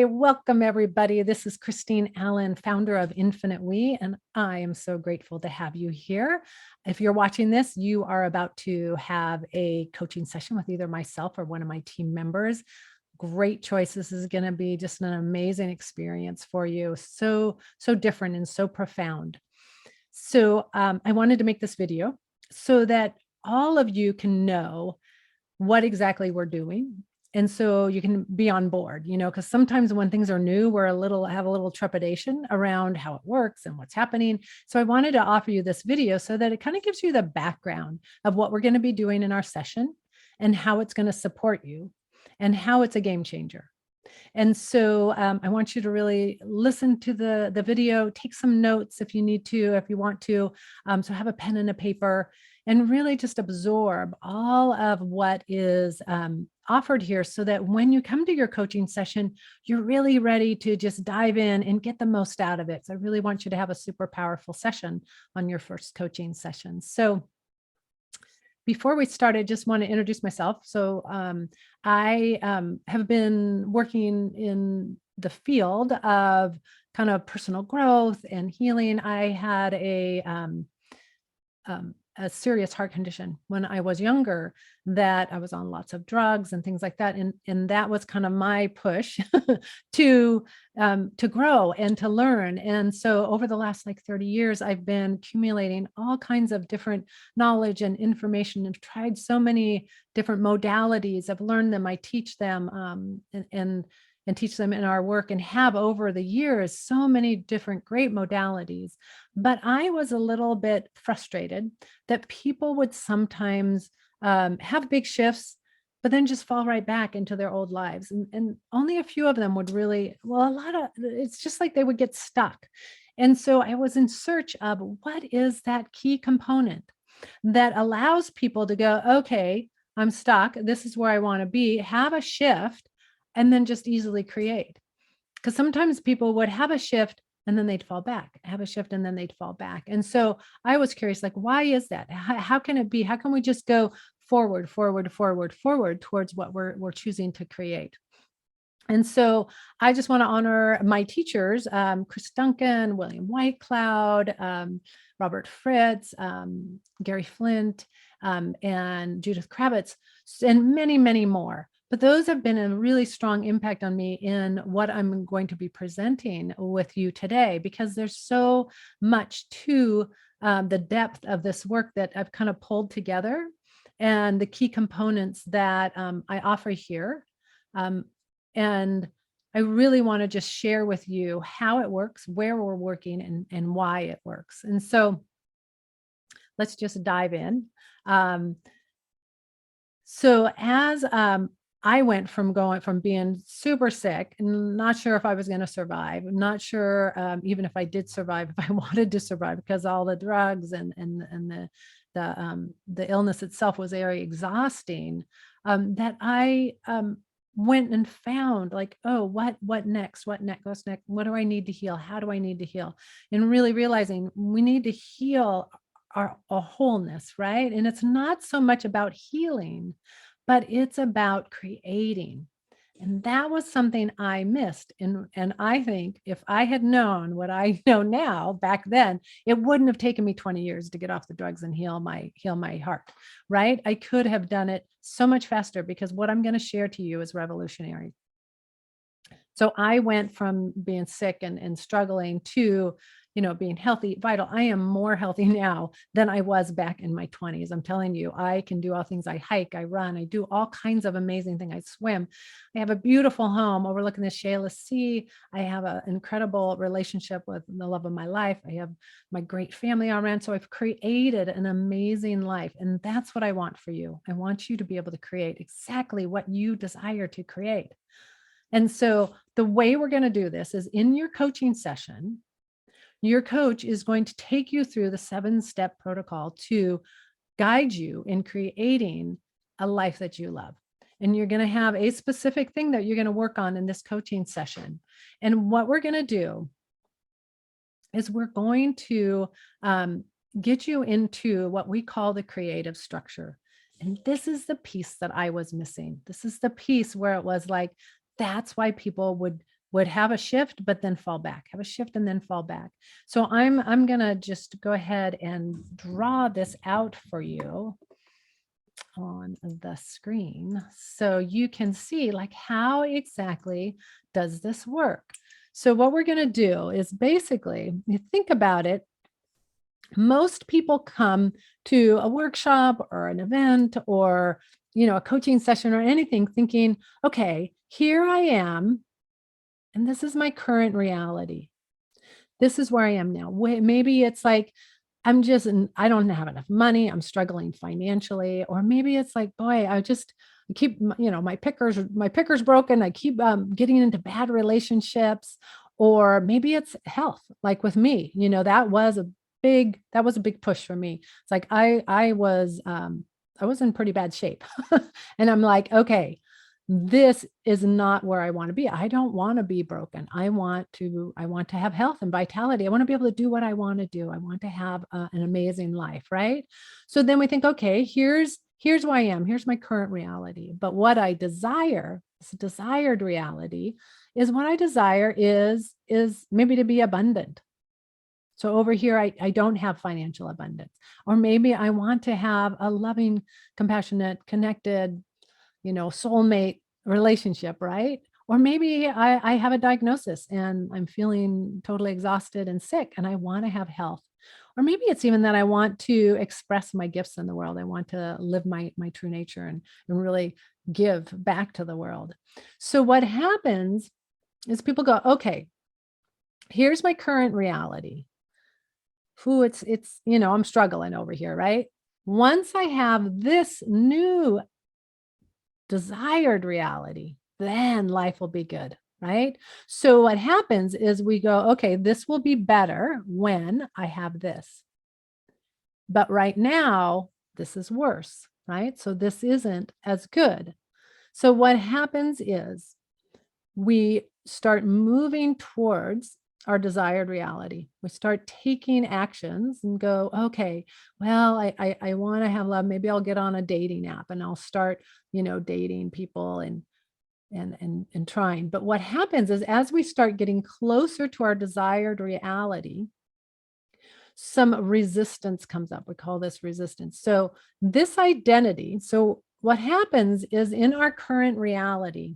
Hi, welcome everybody. This is Kristine Allen, founder of Infinite We, and I am so grateful to have you here. If you're watching this, you are about to have a coaching session with either myself or one of my team members. Great choice. This is going to be just an amazing experience for you. So different and so profound. So I wanted to make this video so that all of you can know what exactly we're doing. And so you can be on board, because sometimes when things are new, have a little trepidation around how it works and what's happening. So I wanted to offer you this video so that it kind of gives you the background of what we're going to be doing in our session and how it's going to support you and how it's a game changer. And so I want you to really listen to the video, take some notes if you need to, if you want to. So have a pen and a paper and really just absorb all of what is offered here so that when you come to your coaching session, you're really ready to just dive in and get the most out of it. So I really want you to have a super powerful session on your first coaching session. So before we start, I just want to introduce myself. So I have been working in the field of kind of personal growth and healing. I had a serious heart condition when I was younger that I was on lots of drugs and things like that. And that was kind of my push to grow and to learn. And so over the last 30 years, I've been accumulating all kinds of different knowledge and information. I've tried so many different modalities. I've learned them. I teach them and teach them in our work and have over the years so many different great modalities. But I was a little bit frustrated that people would sometimes have big shifts, but then just fall right back into their old lives. And only a few of them would really, it's just like they would get stuck. And so I was in search of what is that key component that allows people to go, okay, I'm stuck. This is where I want to be, have a shift, and then just easily create. Because sometimes people would have a shift and then they'd fall back, have a shift and then they'd fall back. And so I was curious, why is that? How can it be? How can we just go forward towards what we're choosing to create? And so I just want to honor my teachers, Chris Duncan, William Whitecloud, Robert Fritz, Gary Flint, and Judith Kravitz, and many, many more. But those have been a really strong impact on me in what I'm going to be presenting with you today, because there's so much to the depth of this work that I've kind of pulled together and the key components that I offer here. And I really want to just share with you how it works, where we're working, and why it works. And so let's just dive in. So as I went from being super sick and not sure if I was going to survive, not sure even if I did survive, if I wanted to survive, because all the drugs and the illness itself was very exhausting, that I went and found oh, what next? What's next? What do I need to heal? How do I need to heal? And really realizing we need to heal our wholeness, right? And it's not so much about healing, but it's about creating. And that was something I missed. And I think if I had known what I know now back then, it wouldn't have taken me 20 years to get off the drugs and heal my heart, right? I could have done it so much faster, because what I'm going to share to you is revolutionary. So I went from being sick and struggling to, being healthy, vital. I am more healthy now than I was back in my 20s. I'm telling you, I can do all things. I hike, I run, I do all kinds of amazing things. I swim. I have a beautiful home overlooking the Chehalis Sea. I have an incredible relationship with the love of my life. I have my great family around. So I've created an amazing life. And that's what I want for you. I want you to be able to create exactly what you desire to create. And so the way we're going to do this is in your coaching session, your coach is going to take you through the 7-step protocol to guide you in creating a life that you love. And you're going to have a specific thing that you're going to work on in this coaching session. And what we're going to do is we're going to get you into what we call the creative structure. And this is the piece that I was missing. This is the piece where it was like, that's why people would would have a shift, but then fall back, have a shift and then fall back. So I'm going to just go ahead and draw this out for you on the screen so you can see like how exactly does this work. So what we're going to do is basically, you think about it, most people come to a workshop or an event or, a coaching session or anything thinking, okay, here I am, and this is my current reality. This is where I am now. Maybe it's like, I don't have enough money. I'm struggling financially. Or maybe it's like, boy, I keep, my picker's broken. I keep getting into bad relationships. Or maybe it's health, like with me, that was a big push for me. It's like, I was in pretty bad shape. And I'm like, okay, this is not where I want to be. I don't want to be broken. I want to have health and vitality. I want to be able to do what I want to do. I want to have an amazing life, right? So then we think, okay, here's who I am. Here's my current reality. But what I desire, this desired reality, is what I desire is maybe to be abundant. So over here, I don't have financial abundance, or maybe I want to have a loving, compassionate, connected, soulmate relationship, right? Or maybe I have a diagnosis and I'm feeling totally exhausted and sick and I want to have health. Or maybe it's even that I want to express my gifts in the world. I want to live my true nature and really give back to the world. So what happens is people go, okay, here's my current reality. It's I'm struggling over here, right? Once I have this new desired reality, then life will be good, right? So what happens is we go, okay, this will be better when I have this. But right now, this is worse, right? So this isn't as good. So what happens is we start moving towards our desired reality. We start taking actions and go, okay, well, I want to have love. Maybe I'll get on a dating app and I'll start, dating people and trying. But what happens is as we start getting closer to our desired reality, some resistance comes up. We call this resistance. So this identity, so what happens is in our current reality,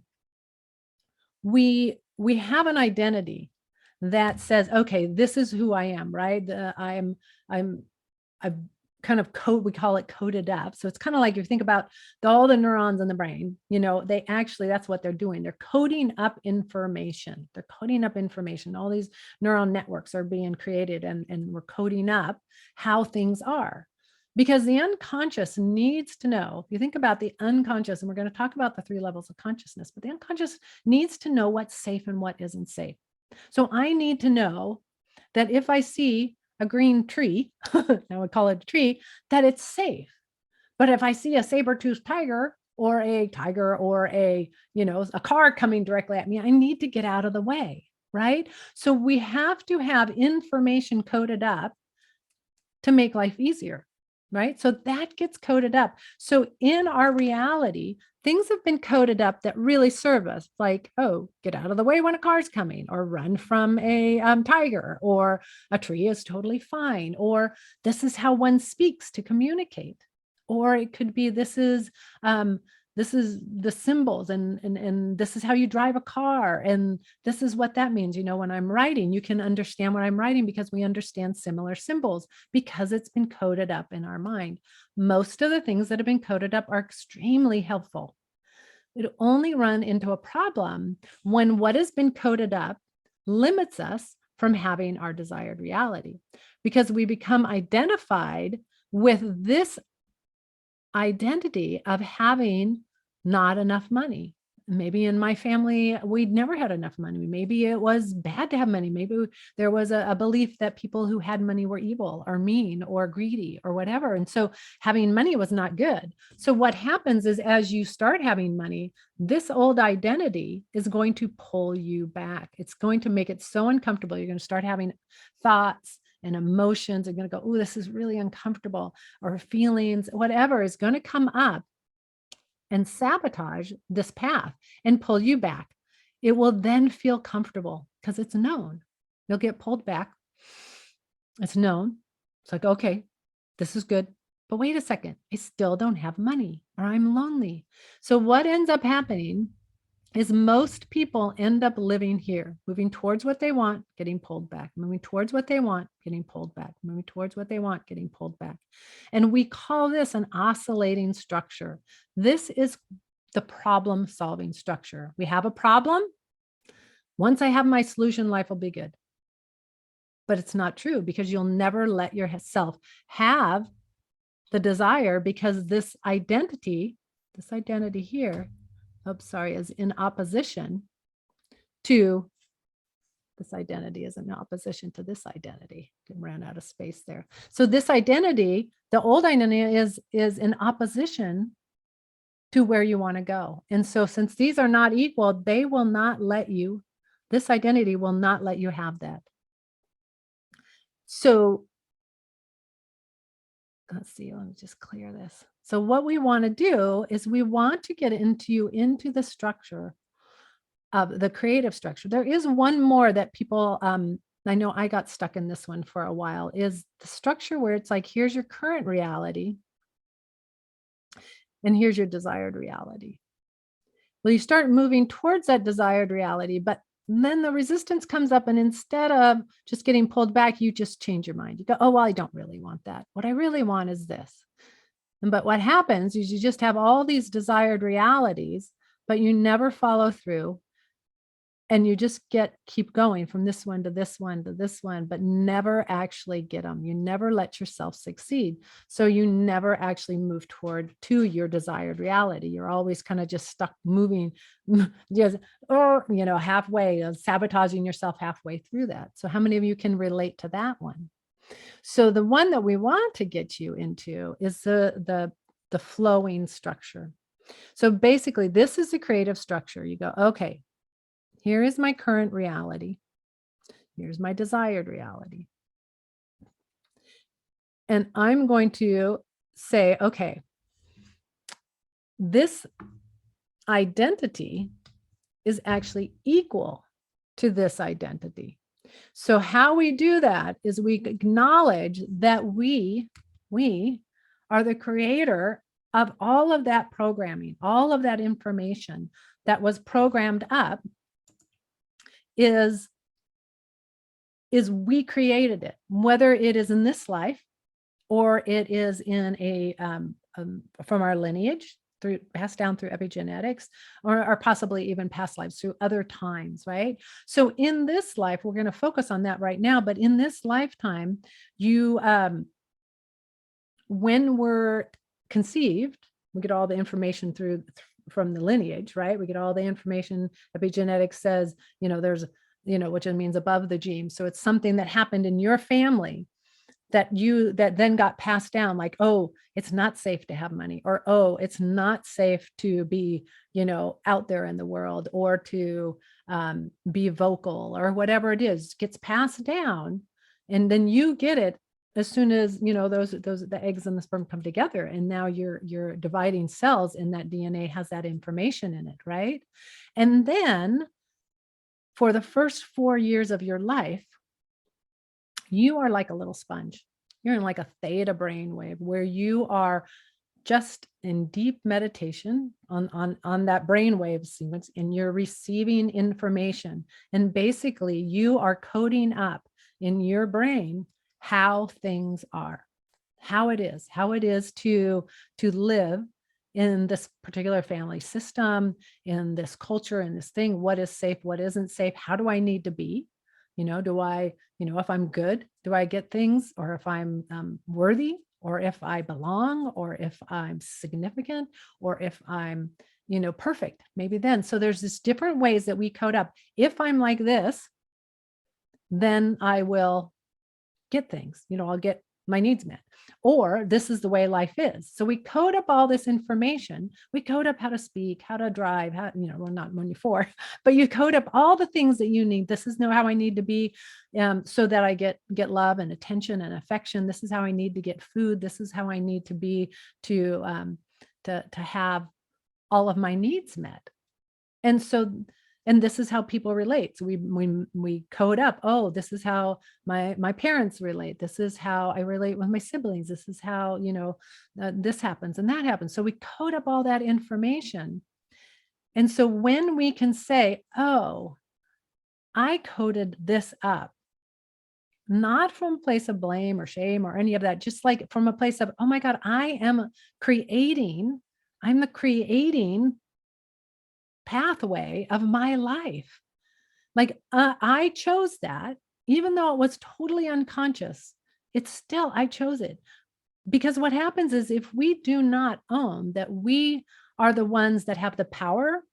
we have an identity that says, okay, this is who I am, right? I've kind of we call it coded up. So it's kind of like you think about all the neurons in the brain, they actually, that's what they're doing. They're coding up information. They're coding up information. All these neural networks are being created and we're coding up how things are. Because the unconscious needs to know, if you think about the unconscious, and we're going to talk about the 3 levels of consciousness, but the unconscious needs to know what's safe and what isn't safe. So I need to know that if I see a green tree, now we call it a tree, that it's safe. But if I see a saber-toothed tiger or a car coming directly at me, I need to get out of the way, right? So we have to have information coded up to make life easier. Right? So that gets coded up. So in our reality, things have been coded up that really serve us, like, oh, get out of the way when a car's coming, or run from a tiger, or a tree is totally fine, or this is how one speaks to communicate. Or it could be this is the symbols and this is how you drive a car. And this is what that means. When I'm writing, you can understand what I'm writing because we understand similar symbols because it's been coded up in our mind. Most of the things that have been coded up are extremely helpful. It only run into a problem when what has been coded up limits us from having our desired reality, because we become identified with this identity of having not enough money. Maybe in my family, we'd never had enough money. Maybe it was bad to have money. Maybe there was a belief that people who had money were evil or mean or greedy or whatever. And so having money was not good. So what happens is as you start having money, this old identity is going to pull you back. It's going to make it so uncomfortable. You're going to start having thoughts and emotions are going to go, oh, this is really uncomfortable, or feelings, whatever is going to come up and sabotage this path and pull you back. it will then feel comfortable because it's known. You'll get pulled back. It's known. It's like, okay, this is good. But wait a second, I still don't have money or I'm lonely. So what ends up happening is most people end up living here, moving towards what they want, getting pulled back, moving towards what they want, getting pulled back, moving towards what they want, getting pulled back. And we call this an oscillating structure. This is the problem solving structure. We have a problem. Once I have my solution, life will be good. But it's not true because you'll never let yourself have the desire because this identity here, is in opposition to this identity is in opposition to this identity. Ran out of space there. So this identity, the old identity is in opposition to where you want to go. And so since these are not equal, they will not let you, this identity will not let you have that. So let's see, let me just clear this. So what we want to do is we want to get into the structure of the creative structure. There is one more that people, I know I got stuck in this one for a while, is the structure where it's like, here's your current reality and here's your desired reality. Well, you start moving towards that desired reality, but then the resistance comes up and instead of just getting pulled back, you just change your mind. You go, oh, well, I don't really want that. What I really want is this. But what happens is you just have all these desired realities, but you never follow through. And you just keep going from this one to this one to this one, but never actually get them. You never let yourself succeed. So you never actually move to your desired reality. You're always kind of just stuck moving, just, or, halfway, sabotaging yourself halfway through that. So how many of you can relate to that one? So the one that we want to get you into is the flowing structure. So basically, this is the creative structure. You go, okay, here is my current reality. Here's my desired reality. And I'm going to say, okay, this identity is actually equal to this identity. So how we do that is we acknowledge that we are the creator of all of that programming, all of that information that was programmed up is we created it, whether it is in this life or it is in from our lineage, passed down through epigenetics, or possibly even past lives through other times, right? So in this life, we're going to focus on that right now, but in this lifetime, when we're conceived, we get all the information from the lineage, right? We get all the information. Epigenetics says, there's, which means above the gene. So it's something that happened in your family that then got passed down, like, oh, it's not safe to have money, or, oh, it's not safe to be, out there in the world, or to be vocal, or whatever it is, gets passed down. And then you get it as soon as, the eggs and the sperm come together. And now you're dividing cells and that DNA has that information in it, right? And then for the first 4 years of your life, you are like a little sponge. You're in like a theta brainwave where you are just in deep meditation on that brainwave sequence, and you're receiving information. And basically you are coding up in your brain how things are, how it is to live in this particular family system, in this culture, in this thing, what is safe, what isn't safe, how do I need to be? Do I, if I'm good, do I get things, or if I'm worthy, or if I belong, or if I'm significant, or if I'm, perfect, maybe then. So there's this different ways that we code up. If I'm like this, then I will get things, I'll get my needs met, or this is the way life is. So we code up all this information. We code up how to speak, how to drive, how, well, not when you're 4, but you code up all the things that you need. This is how I need to be, so that I get love and attention and affection. This is how I need to get food. This is how I need to be to have all of my needs met. And so And this is how people relate. So we code up, oh, this is how my parents relate. This is how I relate with my siblings. This is how, this happens and that happens. So we code up all that information. And so when we can say, oh, I coded this up, not from a place of blame or shame or any of that, just like from a place of, oh my God, I'm the creating pathway of my life. Like I chose that, even though it was totally unconscious, it's still, I chose it. Because what happens is if we do not own that we are the ones that have the power,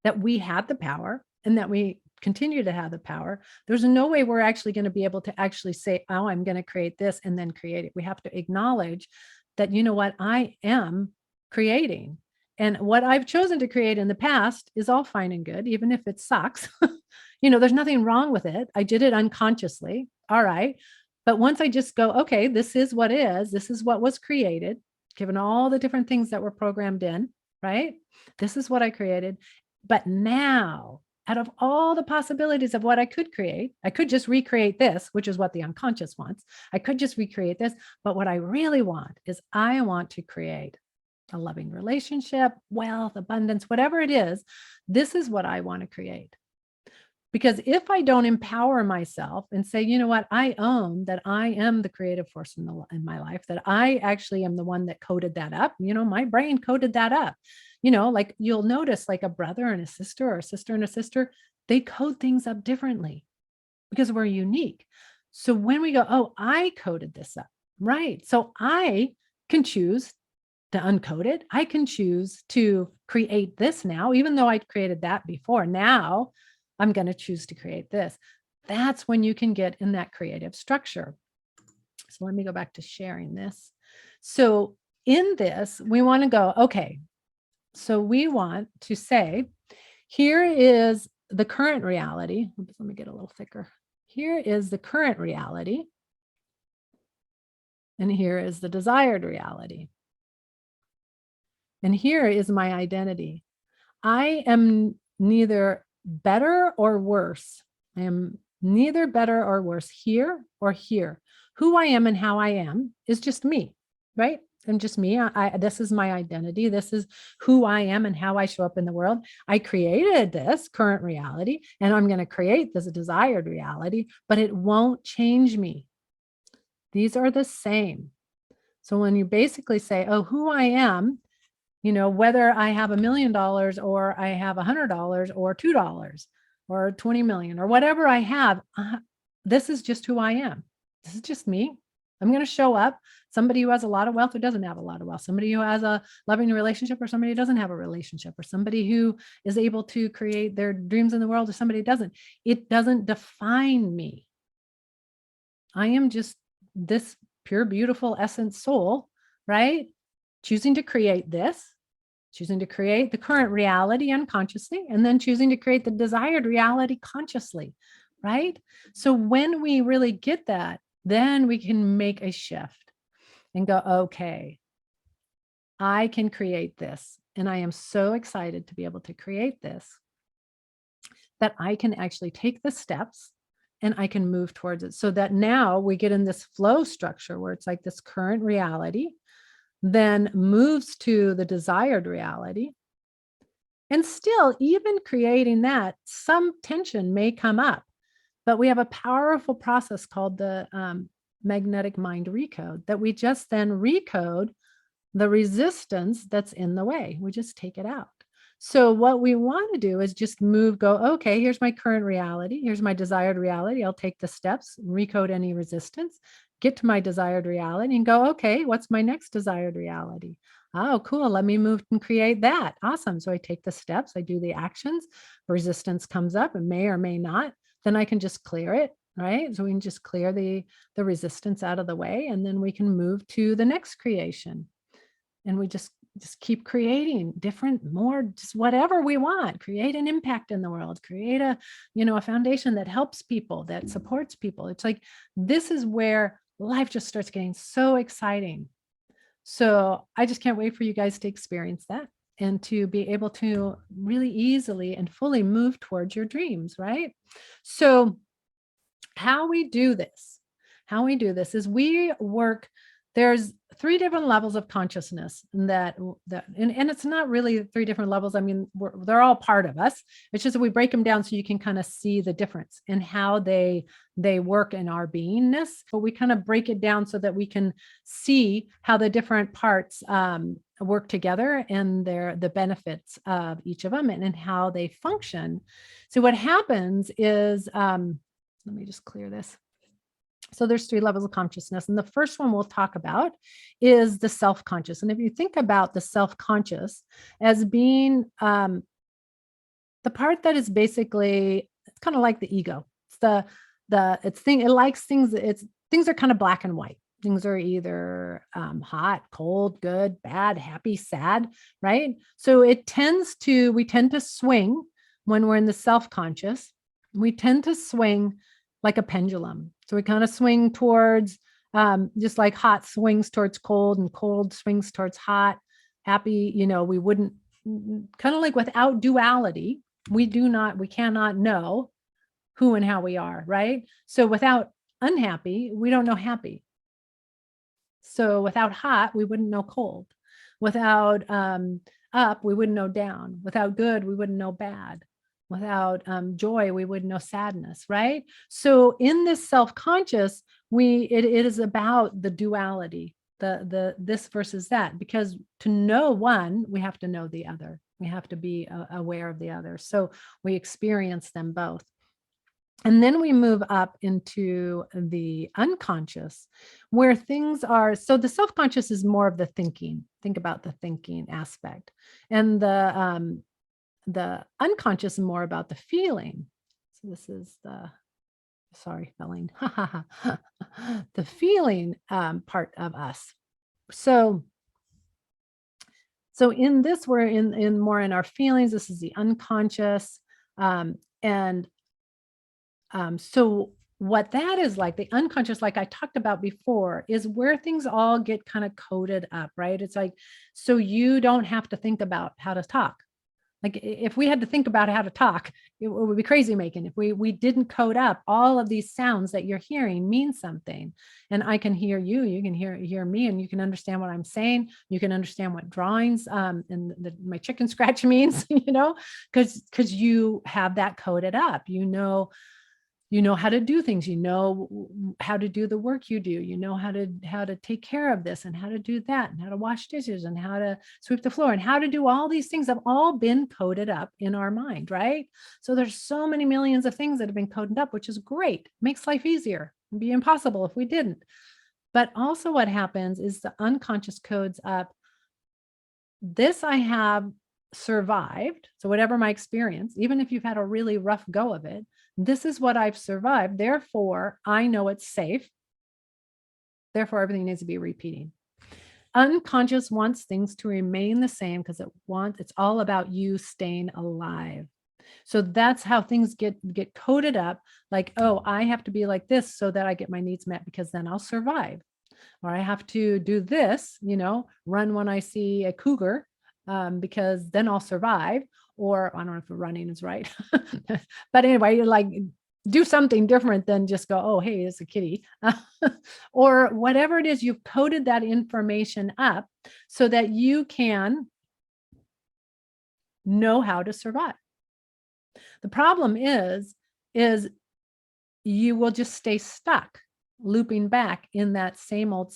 that we had the power and that we continue to have the power, there's no way we're actually going to be able to actually say, oh, I'm going to create this and then create it. We have to acknowledge that, you know what, I am creating. And what I've chosen to create in the past is all fine and good, even if it sucks. There's nothing wrong with it. I did it unconsciously. All right. But once I just go, okay, this is what is, this is what was created, given all the different things that were programmed in, right? This is what I created. But now, out of all the possibilities of what I could create, I could just recreate this, which is what the unconscious wants. I could just recreate this. But what I really want is I want to create a loving relationship, wealth, abundance, whatever it is. This is what I want to create. Because if I don't empower myself and say, you know what, I own that I am the creative force in my life, that I actually am the one that coded that up. My brain coded that up. Like you'll notice like a brother and a sister or a sister and a sister, they code things up differently because we're unique. So when we go, oh, I coded this up, right? So I can choose to uncode it. I can choose to create this now, even though I created that before. Now I'm going to choose to create this. That's when you can get in that creative structure. So let me go back to sharing this. So in this, we want to go, okay, so we want to say, here is the current reality. Let me get a little thicker. Here is the current reality. And here is the desired reality. And here is my identity. I am neither better or worse. I am neither better or worse here or here. Who I am and how I am is just me, right? I'm just me. This is my identity. This is who I am and how I show up in the world. I created this current reality and I'm going to create this desired reality, but it won't change me. These are the same. So when you basically say, oh, who I am, whether I have $1 million or I have $100 or $2 or 20 million or whatever I have, this is just who I am. This is just me. I'm going to show up. Somebody who has a lot of wealth or doesn't have a lot of wealth, somebody who has a loving relationship or somebody who doesn't have a relationship, or somebody who is able to create their dreams in the world or somebody who doesn't. It doesn't define me. I am just this pure, beautiful essence soul, right? Choosing to create this, choosing to create the current reality unconsciously, and then choosing to create the desired reality consciously, right? So when we really get that, then we can make a shift and go, okay, I can create this. And I am so excited to be able to create this, that I can actually take the steps and I can move towards it. So that now we get in this flow structure where it's like this current reality then moves to the desired reality. And still, even creating that, some tension may come up, but we have a powerful process called the magnetic mind recode that we just then recode the resistance that's in the way. We just take it out. So what we want to do is just go, okay, here's my current reality. Here's my desired reality. I'll take the steps, recode any resistance, get to my desired reality and go, okay, what's my next desired reality? Oh, cool. Let me move and create that. Awesome. So I take the steps, I do the actions, resistance comes up and may or may not, then I can just clear it, right? So we can just clear the resistance out of the way, and then we can move to the next creation. And we just keep creating different, more, just whatever we want, create an impact in the world, create a foundation that helps people, that supports people. It's like, this is where life just starts getting so exciting. So I just can't wait for you guys to experience that. and to be able to really easily and fully move towards your dreams, right? So how we do this, is we work, there's three different levels of consciousness and it's not really three different levels. I mean, they're all part of us. It's just that we break them down so you can kind of see the difference in how they work in our beingness. But we kind of break it down so that we can see how the different parts work together and the benefits of each of them and how they function. So what happens is, let me just clear this. So there's three levels of consciousness. And the first one we'll talk about is the self-conscious. And if you think about the self-conscious as being the part that is basically, it's kind of like the ego. It's it likes things, things are kind of black and white. Things are either hot, cold, good, bad, happy, sad, right? So we tend to swing when we're in the self-conscious. We tend to swing like a pendulum. So we kind of swing towards, just like hot swings towards cold and cold swings towards hot, happy, we wouldn't, kind of like without duality, we cannot know who and how we are, right? So without unhappy, we don't know happy. So without hot, we wouldn't know cold. Without up, we wouldn't know down. Without good, we wouldn't know bad. Without joy, we wouldn't know sadness, right? So in this self-conscious, it is about the duality, the this versus that, because to know one, we have to know the other. We have to be aware of the other. So we experience them both. And then we move up into the unconscious, where things are, so the self-conscious is more of the thinking. Think about the thinking aspect. And the unconscious is more about the feeling. So this is feeling, the feeling part of us. So in this, we're in more in our feelings. This is the unconscious. So what that is like, the unconscious, like I talked about before, is where things all get kind of coded up, right? It's like, so you don't have to think about how to talk. Like if we had to think about how to talk, it would be crazy making. If we didn't code up all of these sounds that you're hearing mean something, and I can hear you, you can hear me, and you can understand what I'm saying. You can understand what drawings and my chicken scratch means, because you have that coded up. You know how to do things, how to do the work you do, how to take care of this and how to do that and how to wash dishes and how to sweep the floor and how to do all these things have all been coded up in our mind, right? So there's so many millions of things that have been coded up, which is great. Makes life easier. It'd be impossible if we didn't. But also what happens is the unconscious codes up, this I have survived. So whatever my experience, even if you've had a really rough go of it, this is what I've survived. Therefore, I know it's safe. Therefore, everything needs to be repeating. Unconscious wants things to remain the same because it's all about you staying alive. So that's how things get coded up. Like, oh, I have to be like this so that I get my needs met because then I'll survive. Or I have to do this, run when I see a cougar because then I'll survive. Or I don't know if running is right. But anyway, like do something different than just go, oh, hey, it's a kitty. Or whatever it is, you've coded that information up so that you can know how to survive. The problem is you will just stay stuck looping back in that same old.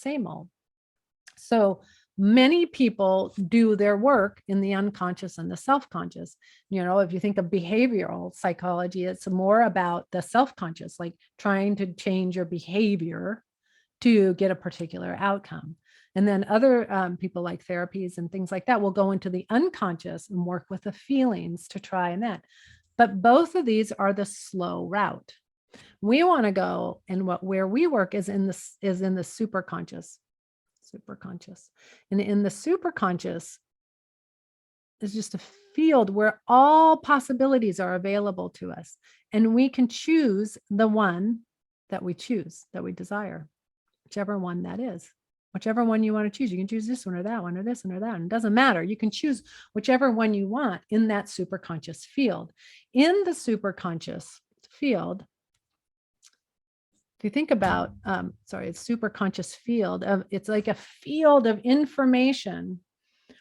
So many people do their work in the unconscious and the self-conscious. If you think of behavioral psychology, it's more about the self-conscious, like trying to change your behavior to get a particular outcome. And then other people like therapies and things like that will go into the unconscious and work with the feelings to try and that. But both of these are the slow route. We want to go, and where we work is in the superconscious. And in the superconscious is just a field where all possibilities are available to us, and we can choose the one that we choose, that we desire, whichever one that is. whichever one you want to choose. You can choose this one or that one or this one or that one. It doesn't matter. You can choose whichever one you want in that superconscious field. In the superconscious field, if you think about, it's superconscious field of, it's like a field of information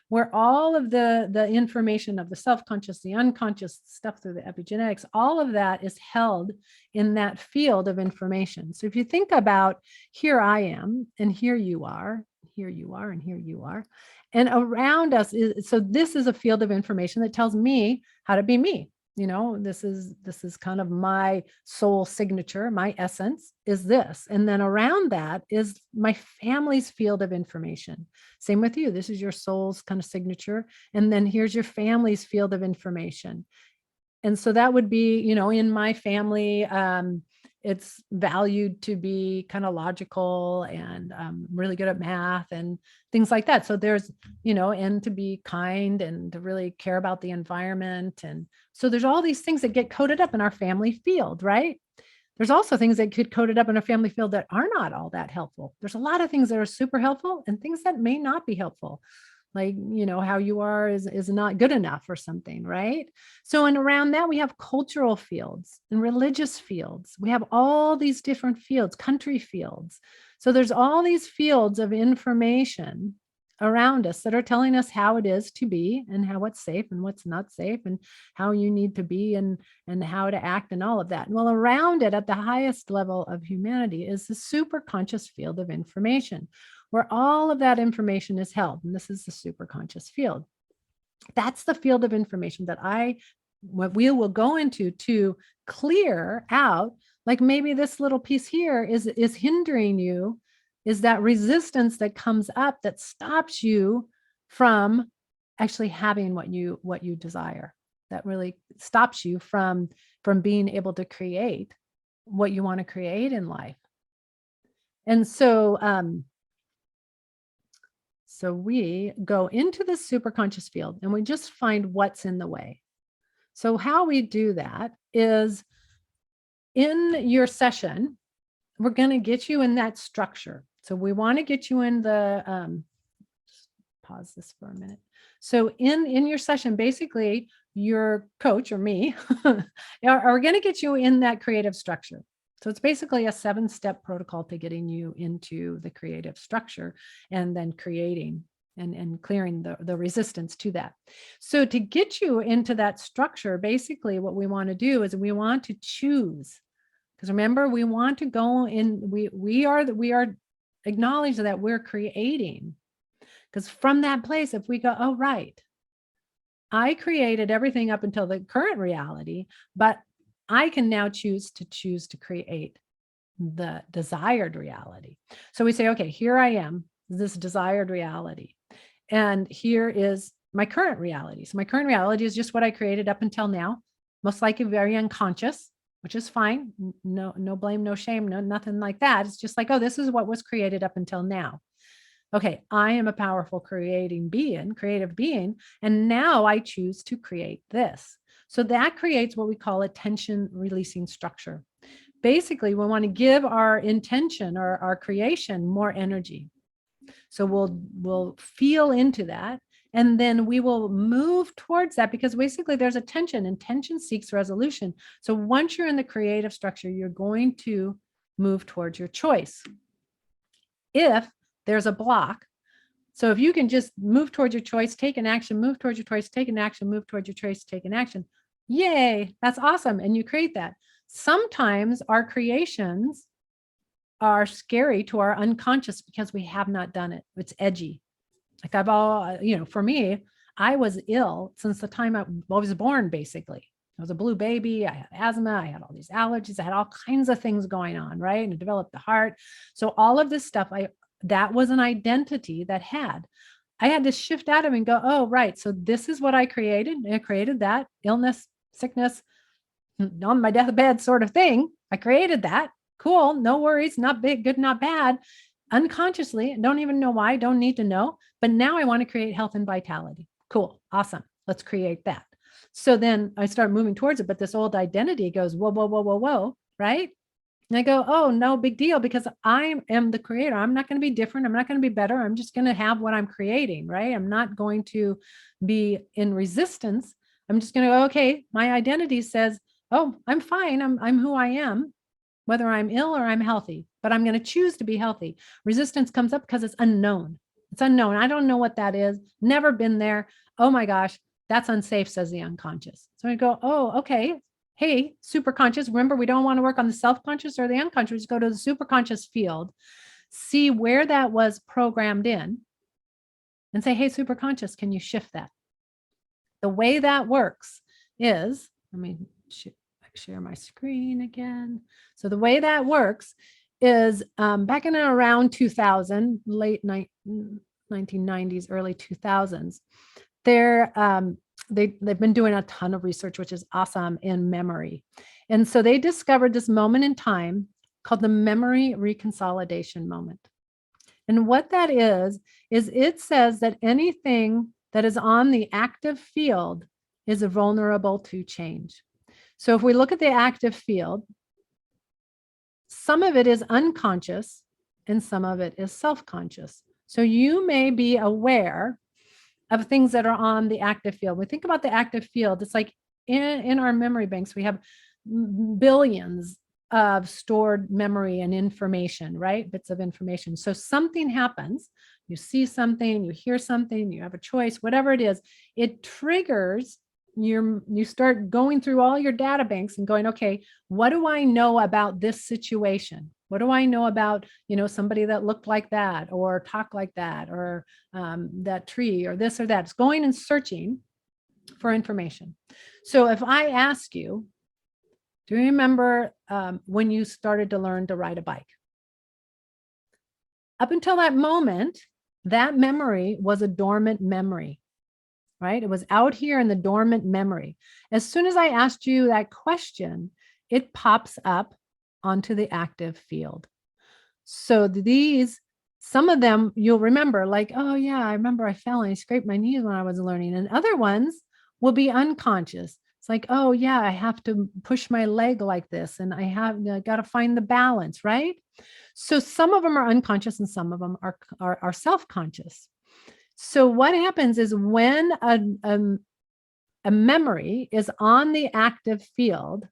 where all of the information of the self-conscious, the unconscious stuff through the epigenetics, all of that is held in that field of information. So if you think about, here I am, and here you are, here you are, and here you are, and around us so this is a field of information that tells me how to be me. This is kind of my soul signature. My essence is this. And then around that is my family's field of information. Same with you. This is your soul's kind of signature. And then here's your family's field of information. And so that would be, in my family, it's valued to be kind of logical and really good at math and things like that. So there's, and to be kind and to really care about the environment. And so there's all these things that get coded up in our family field, right? There's also things that get coded up in a family field that are not all that helpful. There's a lot of things that are super helpful and things that may not be helpful. Like, how you are is not good enough or something, right? So, and around that, we have cultural fields and religious fields. We have all these different fields, country fields. So there's all these fields of information around us that are telling us how it is to be and how what's safe and what's not safe and how you need to be and how to act and all of that. Well, around it at the highest level of humanity is the super conscious field of information, where all of that information is held. And this is the superconscious field. That's the field of information that what we will go into to clear out, like maybe this little piece here is hindering you, is that resistance that comes up that stops you from actually having what you desire, that really stops you from being able to create what you want to create in life. And so, so we go into the superconscious field and we just find what's in the way. So how we do that is in your session, we're going to get you in that structure. So we want to get you in the, pause this for a minute. So in your session, basically your coach or me are going to get you in that creative structure. So it's basically a 7-step protocol to getting you into the creative structure and then creating and clearing the resistance to that. So to get you into that structure, basically what we want to do is we want to choose, because remember, we want to go in, we are acknowledge that we're creating, because from that place, if we go, oh, right, I created everything up until the current reality, but I can now choose to create the desired reality. So we say, okay, here I am, this desired reality. And here is my current reality. So my current reality is just what I created up until now, most likely very unconscious, which is fine. No blame, no shame, nothing like that. It's just like, oh, this is what was created up until now. Okay, I am a powerful creative being, and now I choose to create this. So that creates what we call a tension releasing structure. Basically, we want to give our intention or our creation more energy. So we'll feel into that, and then we will move towards that, because basically there's a tension, and tension seeks resolution. So once you're in the creative structure, you're going to move towards your choice. If there's a block, so if you can just move towards your choice, take an action, move towards your choice, take an action, move towards your choice, take an action. Yay, that's awesome. And you create that. Sometimes our creations are scary to our unconscious because we have not done it. It's edgy. Like for me, I was ill since the time I was born, basically. I was a blue baby. I had asthma. I had all these allergies. I had all kinds of things going on, right? And I developed the heart. So all of this stuff, that was an identity that I had to shift out of it and go, oh, right. So this is what I created. I created that illness, sickness, on my deathbed sort of thing. I created that. Cool. No worries. Not big, good, not bad. Unconsciously, don't even know why, don't need to know. But now I want to create health and vitality. Cool. Awesome. Let's create that. So then I start moving towards it. But this old identity goes, whoa, whoa, whoa, whoa, whoa, right? And I go, oh, no big deal, because I am the creator. I'm not going to be different. I'm not going to be better. I'm just going to have what I'm creating, right? I'm not going to be in resistance. I'm just going to go, okay, my identity says, oh, I'm fine. I'm who I am, whether I'm ill or I'm healthy, but I'm going to choose to be healthy. Resistance comes up because it's unknown. It's unknown. I don't know what that is. Never been there. Oh my gosh, that's unsafe, says the unconscious. So I go, oh, okay. Hey, superconscious. Remember, we don't want to work on the self-conscious or the unconscious. Go to the superconscious field, see where that was programmed in, and say, hey, superconscious, can you shift that? The way that works is, let me share my screen again. So the way that works is back in around 2000, late 1990s, early 2000s, they've been doing a ton of research, which is awesome, in memory. And so they discovered this moment in time called the memory reconsolidation moment. And what that is it says that anything that is on the active field is vulnerable to change. So if we look at the active field, some of it is unconscious and some of it is self-conscious. So you may be aware of things that are on the active field. We think about the active field, it's like in our memory banks, we have billions of stored memory and information, right? Bits of information. So something happens, you see something, you hear something, you have a choice, whatever it is, it triggers you start going through all your data banks and going, okay, what do I know about this situation? What do I know about, somebody that looked like that or talked like that, or that tree or this or that? It's going and searching for information. So if I ask you, do you remember when you started to learn to ride a bike? Up until that moment, that memory was a dormant memory, right? It was out here in the dormant memory. As soon as I asked you that question, it pops up onto the active field. So some of them you'll remember, like, oh yeah, I remember I fell and I scraped my knees when I was learning. And other ones will be unconscious. It's like, oh yeah, I have to push my leg like this and I got to find the balance, right? So some of them are unconscious and some of them are self-conscious. So what happens is when a memory is on the active field,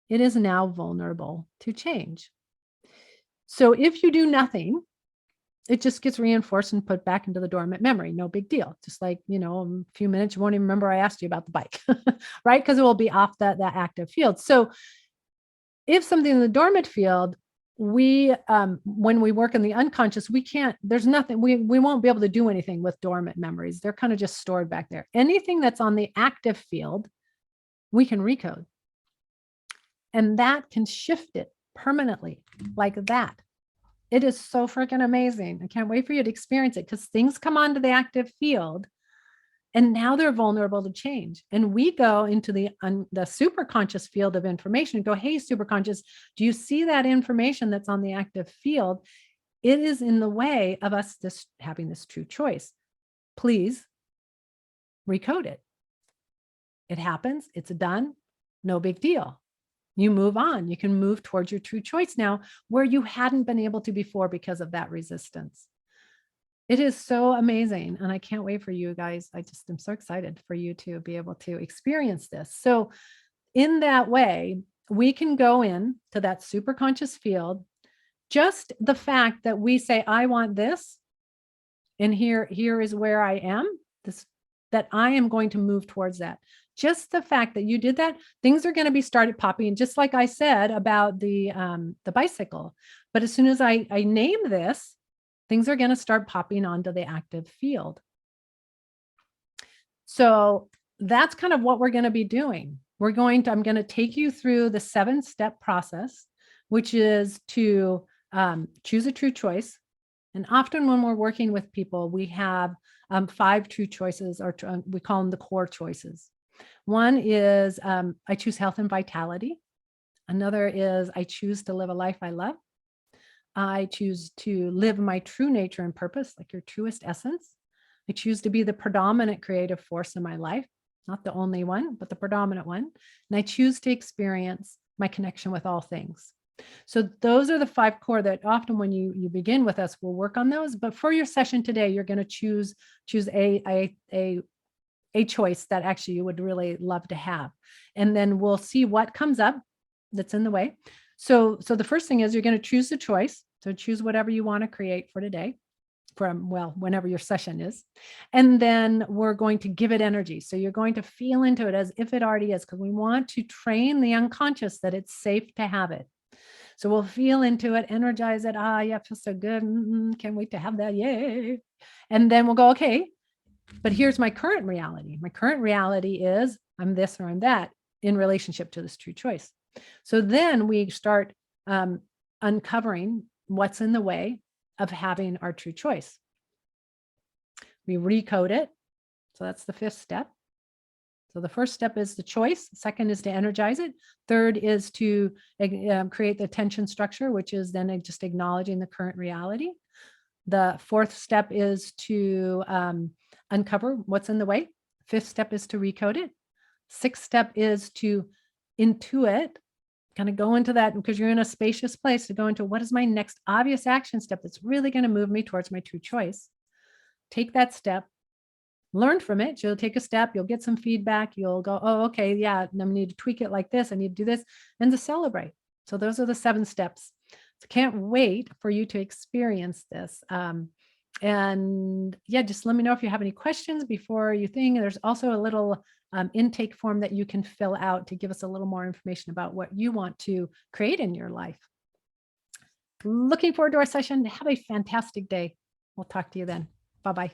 it is now vulnerable to change. So if you do nothing, it just gets reinforced and put back into the dormant memory. No big deal. Just like, a few minutes, you won't even remember I asked you about the bike, right? Because it will be off that active field. So if something in the dormant field, when we work in the unconscious, there's nothing, we won't be able to do anything with dormant memories. They're kind of just stored back there. Anything that's on the active field, we can recode. And that can shift it permanently like that. It is so freaking amazing. I can't wait for you to experience it, because things come onto the active field and now they're vulnerable to change. And we go into the superconscious field of information and go, hey, superconscious, do you see that information that's on the active field? It is in the way of us having this true choice. Please recode it. It happens. It's done. No big deal. You move on. You can move towards your true choice now, where you hadn't been able to before because of that resistance. It is so amazing. And I can't wait for you guys. I just am so excited for you to be able to experience this. So in that way, we can go in to that superconscious field. Just the fact that we say, I want this, and here is where I am, that I am going to move towards that. Just the fact that you did that, things are going to be started popping, just like I said about the bicycle. But as soon as I name this, things are going to start popping onto the active field. So that's kind of what we're going to be doing. I'm going to take you through the 7-step process, which is to choose a true choice. And often when we're working with people, we have 5 true choices, or we call them the core choices. One is I choose health and vitality. Another is I choose to live a life I love. I choose to live my true nature and purpose, like your truest essence. I choose to be the predominant creative force in my life, not the only one, but the predominant one. And I choose to experience my connection with all things. So those are the 5 core that often when you begin with us, we'll work on those. But for your session today, you're going to choose a choice that actually you would really love to have. And then we'll see what comes up that's in the way. So the first thing is you're going to choose the choice. So choose whatever you want to create for today, from, well, whenever your session is. And then we're going to give it energy. So you're going to feel into it as if it already is, because we want to train the unconscious that it's safe to have it. So we'll feel into it, energize it. Ah, yeah, feels so good. Can't wait to have that. Yay. And then we'll go, okay, but here's my current reality. My current reality is I'm this or I'm that in relationship to this true choice. So then we start uncovering what's in the way of having our true choice. We recode it. So that's the 5th step. So the first step is the choice. Second is to energize it. Third is to create the attention structure, which is then just acknowledging the current reality. The 4th step is to uncover what's in the way. 5th step is to recode it. 6th step is to intuit, kind of go into that, because you're in a spacious place, to go into what is my next obvious action step that's really going to move me towards my true choice. Take that step, learn from it. You'll take a step, you'll get some feedback, you'll go, oh, okay, yeah, I need to tweak it like this, I need to do this, and to celebrate. So those are the 7 steps. So can't wait for you to experience this. And yeah, just let me know if you have any questions before you think. There's also a little intake form that you can fill out to give us a little more information about what you want to create in your life. Looking forward to our session. Have a fantastic day. We'll talk to you then. Bye-bye.